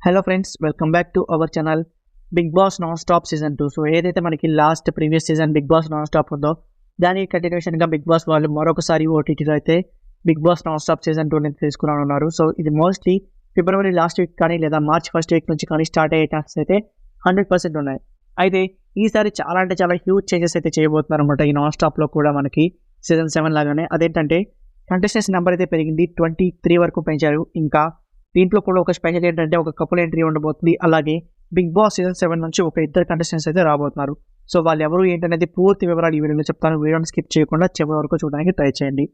Hello friends, welcome back to our channel Bigg Boss non stop season 2. So ఏదైతే మనకి previous season Bigg Boss non stop ఉందో దానికి కంటిన్యూషన్గా Bigg Boss వాళ్ళు మరొకసారి ఓటీటీలో అయితే Bigg Boss non stop season 2 అనేది తీసుకురానున్నారు. సో ఇది మోస్ట్లీ ఫిబ్రవరి లాస్ట్ వీక్ కానీ లేదా మార్చ్ ఫస్ట్ వీక్ నుంచి కానీ స్టార్ట్ అయ్యే ఛాన్సెస్ అయితే 100% ఉన్నాయి. అయితే ఈసారి చాలా అంటే చాలా హ్యూజ్ చేంజెస్ అయితే చేయబోతున్నారు అనమాట. ఈ నాన్ స్టాప్లో కూడా మనకి సీజన్ 7 లాగానే అదేంటంటే కంటెస్టెంట్స్ నెంబర్ అయితే పెరిగింది, 23 వరకు పెంచారు. ఇంకా దీంట్లో కూడా ఒక స్పెషల్ ఏంటంటే ఒక కపుల్ ఎంట్రీ ఉండబోతుంది. అలాగే బిగ్ బాస్ సీజన్ 7 నుంచి ఒక ఇద్దరు కంటెస్టెంట్స్ అయితే రాబోతున్నారు. సో వాళ్ళు ఎవరు ఏంటనేది పూర్తి వివరాలు ఈ వీడియోలో చెప్తాను. వీడియోని స్కిప్ చేయకుండా చివరి వరకు చూడడానికి ట్రై చేయండి.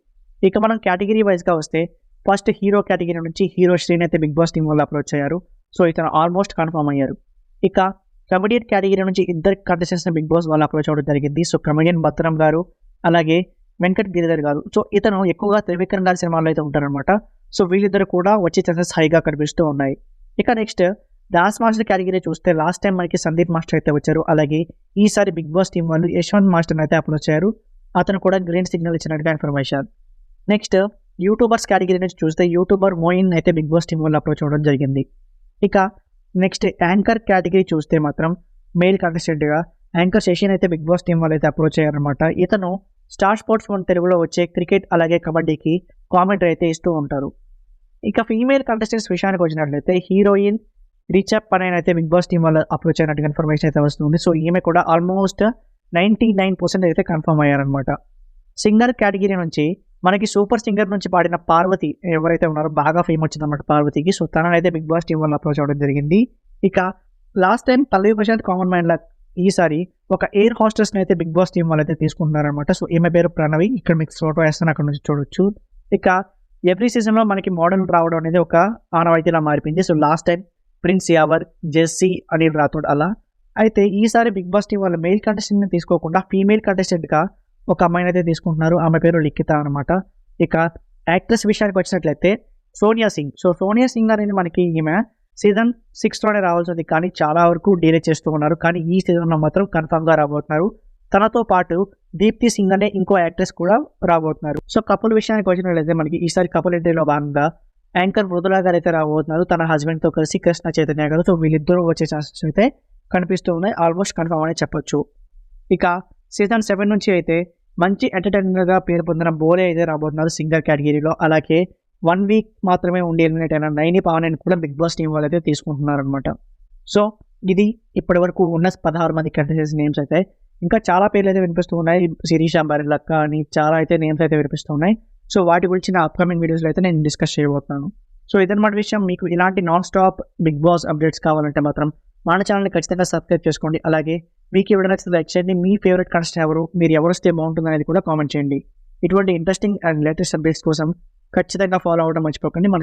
ఇక మనం కేటగిరీ వైజ్గా వస్తే ఫస్ట్ హీరో కేటగిరీ నుంచి హీరో శ్రీని అయితే బిగ్ బాస్ టీం వాళ్ళు అప్రోచ్ అయ్యారు. సో ఇతను ఆల్మోస్ట్ కన్ఫర్మ్ అయ్యారు. ఇక కమెడియన్ కేటగిరీ నుంచి ఇద్దరు కంటెస్టెంట్స్ని బిగ్ బాస్ వాళ్ళు అప్రోచ్ అవ్వడం జరిగింది. సో కమెడియన్ భద్రం గారు అలాగే వెంకట్ గిరిధర్ గారు. సో ఇతను ఎక్కువగా త్రివిక్రమ్ గారి సినిమాల్లో అయితే ఉంటారనమాట. సో వీళ్ళిద్దరు కూడా వచ్చే ఛాన్సెస్ హైగా కనిపిస్తూ ఉన్నాయి. ఇక నెక్స్ట్ డాన్స్ మాస్టర్ కేటగిరీ చూస్తే లాస్ట్ టైం మనకి సందీప్ మాస్టర్ అయితే వచ్చారు. అలాగే ఈసారి బిగ్ బాస్ టీం వాళ్ళు యశ్వంత్ మాస్టర్ అయితే అప్రోచ్ అయ్యారు. అతను కూడా గ్రీన్ సిగ్నల్ ఇచ్చినట్టుగా ఇన్ఫర్మేషన్. నెక్స్ట్ యూట్యూబర్స్ కేటగిరీ నుంచి చూస్తే యూట్యూబర్ మోయిన్ అయితే బిగ్ బాస్ టీం వాళ్ళు అప్రోచ్ అవ్వడం జరిగింది. ఇక నెక్స్ట్ యాంకర్ కేటగిరీ చూస్తే మాత్రం మెయిల్ కంటెస్టెంట్గా యాంకర్ శశిన్ అయితే బిగ్ బాస్ టీం వాళ్ళు అయితే అప్రోచ్ అయ్యారనమాట. ఇతను స్టార్ స్పోర్ట్స్ 1 తెలుగులో వచ్చే క్రికెట్ అలాగే కబడ్డీకి కామెంటరీ అయితే ఇస్తూ ఉంటారు. ఇక ఫీమేల్ కంటెస్టెంట్స్ విషయానికి వచ్చినట్లయితే హీరోయిన్ రిచప్ పనైన అయితే బిగ్ బాస్ టీం వాళ్ళు అప్రోచ్ అయినట్టుగా ఇన్ఫర్మేషన్ అయితే వస్తుంది. సో ఈమె కూడా ఆల్మోస్ట్ 99% అయితే కన్ఫర్మ్ అయ్యారనమాట. సింగర్ కేటగిరీ నుంచి మనకి సూపర్ సింగర్ నుంచి పాడిన పార్వతి ఎవరైతే ఉన్నారో బాగా ఫేమ్ వచ్చిందన్నమాట పార్వతికి. సో తననైతే బిగ్ బాస్ టీం వాళ్ళు అప్రోచ్ అవ్వడం జరిగింది. ఇక లాస్ట్ టైం పల్లవి ప్రశాంత్ కామన్ మ్యాన్ ఈసారి ఒక ఎయిర్ హోస్టెస్ని అయితే బిగ్ బాస్ టీం వాళ్ళు అయితే తీసుకుంటున్నారనమాట. సో ఈమె పేరు ప్రణవి. ఇక్కడ మీకు ఫోటో వేస్తాను, అక్కడ నుంచి చూడొచ్చు. ఇక ఎవ్రీ సీజన్లో మనకి మోడల్ రావడం అనేది ఒక ఆనవాయితీలా మారిపోయింది. So last time Prince Yawar, Jessie, Anil Rathod అలా. అయితే ఈసారి బిగ్ బాస్ టీం వాళ్ళు మెయిల్ కంటెస్టెంట్ని తీసుకోకుండా ఫీమేల్ కంటెస్టెంట్గా ఒక అమ్మాయిని అయితే తీసుకుంటున్నారు. ఆమె పేరు లిఖిత అనమాట. ఇక యాక్ట్రెస్ విషయానికి వచ్చినట్లయితే సోనియా సింగ్. సో సోనియా సింగ్ అనేది మనకి ఈమె సీజన్ 6లోనే రావాల్సింది, కానీ చాలా వరకు డిలే చేస్తూ ఉన్నారు. కానీ ఈ సీజన్లో మాత్రం కన్ఫర్మ్గా రాబోతున్నారు. తనతో పాటు దీప్తి సింగ్ అనే ఇంకో యాక్ట్రెస్ కూడా రాబోతున్నారు. సో కపుల్ విషయానికి వచ్చినట్లయితే మనకి ఈసారి కపుల్ ఎంట్రీలో భాగంగా యాంకర్ మృదులా గారు అయితే రాబోతున్నారు తన హస్బెండ్తో కలిసి, కృష్ణ చైతన్య గారు. సో వీళ్ళిద్దరూ వచ్చే ఛాన్సెస్ అయితే కనిపిస్తూ ఉన్నాయి. ఆల్మోస్ట్ కన్ఫర్మ్ అనే చెప్పొచ్చు. ఇక సీజన్ 7 నుంచి అయితే మంచి ఎంటర్టైనర్గా పేరు పొందిన బోలే అయితే రాబోతున్నారు సింగర్ కేటగిరీలో. అలాగే 1 వీక్ మాత్రమే ఉండి ఎలిమినేట్ అయిన నైని పవన్ కూడా బిగ్ బాస్ టీం వాళ్ళు అయితే తీసుకుంటున్నారనమాట. సో ఇది ఇప్పటి వరకు ఉన్న 16 మంది కంటెస్టెంట్స్ నేమ్స్ అయితే. ఇంకా చాలా పేర్లు అయితే వినిపిస్తూ ఉన్నాయి. శిరీష, బరిలక్క అని చాలా అయితే నేమ్స్ అయితే వినిపిస్తూ ఉన్నాయి. సో వాటి గురించి నా అప్కమింగ్ వీడియోస్లో అయితే నేను డిస్కస్ చేయబోతున్నాను. సో ఇదన్నమాట విషయం. మీకు ఇలాంటి non stop Bigg Boss updates కావాలంటే మాత్రం మన ఛానల్ని ఖచ్చితంగా సబ్స్క్రైబ్ చేసుకోండి. అలాగే మీకు ఎవరైనా నచ్చితే లైక్ చేయండి. మీ ఫేవరెట్ కంటెస్టెంట్ ఎవరు, మీరు ఎవరు వస్తే బాగుంటుంది అనేది కూడా కామెంట్ చేయండి. ఇటువంటి ఇంట్రెస్టింగ్ అండ్ లేటెస్ట్ అప్డేట్స్ కోసం ఖచ్చితంగా ఫాలో అవ్వడం మర్చిపోకండి. మన